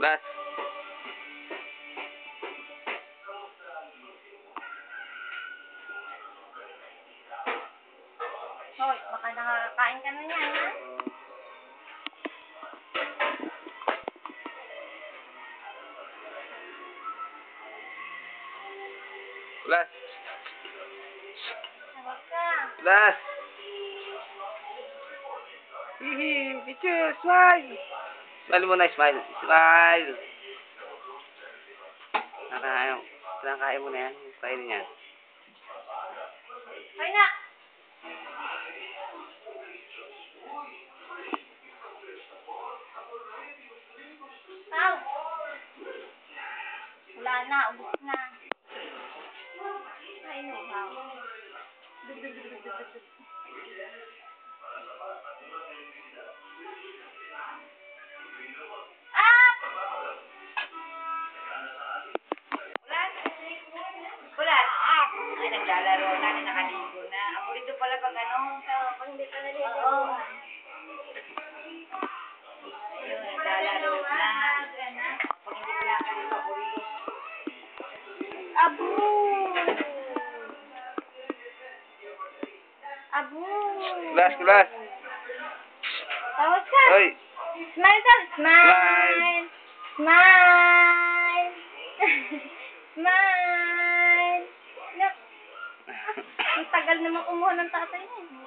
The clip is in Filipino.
Last. Hoy, baka nakakain ka na niyan, ha? Last. Tawag ka. Last. Hihi, picture, smile. Smile muna, smile. Smile. Nakakain mo na yan. Kainin niya. Ay na! Pao! Wala na, ubos na. Ay no, Pao. Ah! Bulan! Ay, naglalaro na, nakaligo na. Aburito pala pag ano. Pag hindi pa naliligo. Oo. Ayun, naglalaro na. Pag hindi pa nakaligo, aburito. Abu! Abu! Last, last. Tawag ka! Hoy. Smile daw! Smile! Smile! Smile! Look! Ang tagal naman kumuha ng tatay niya.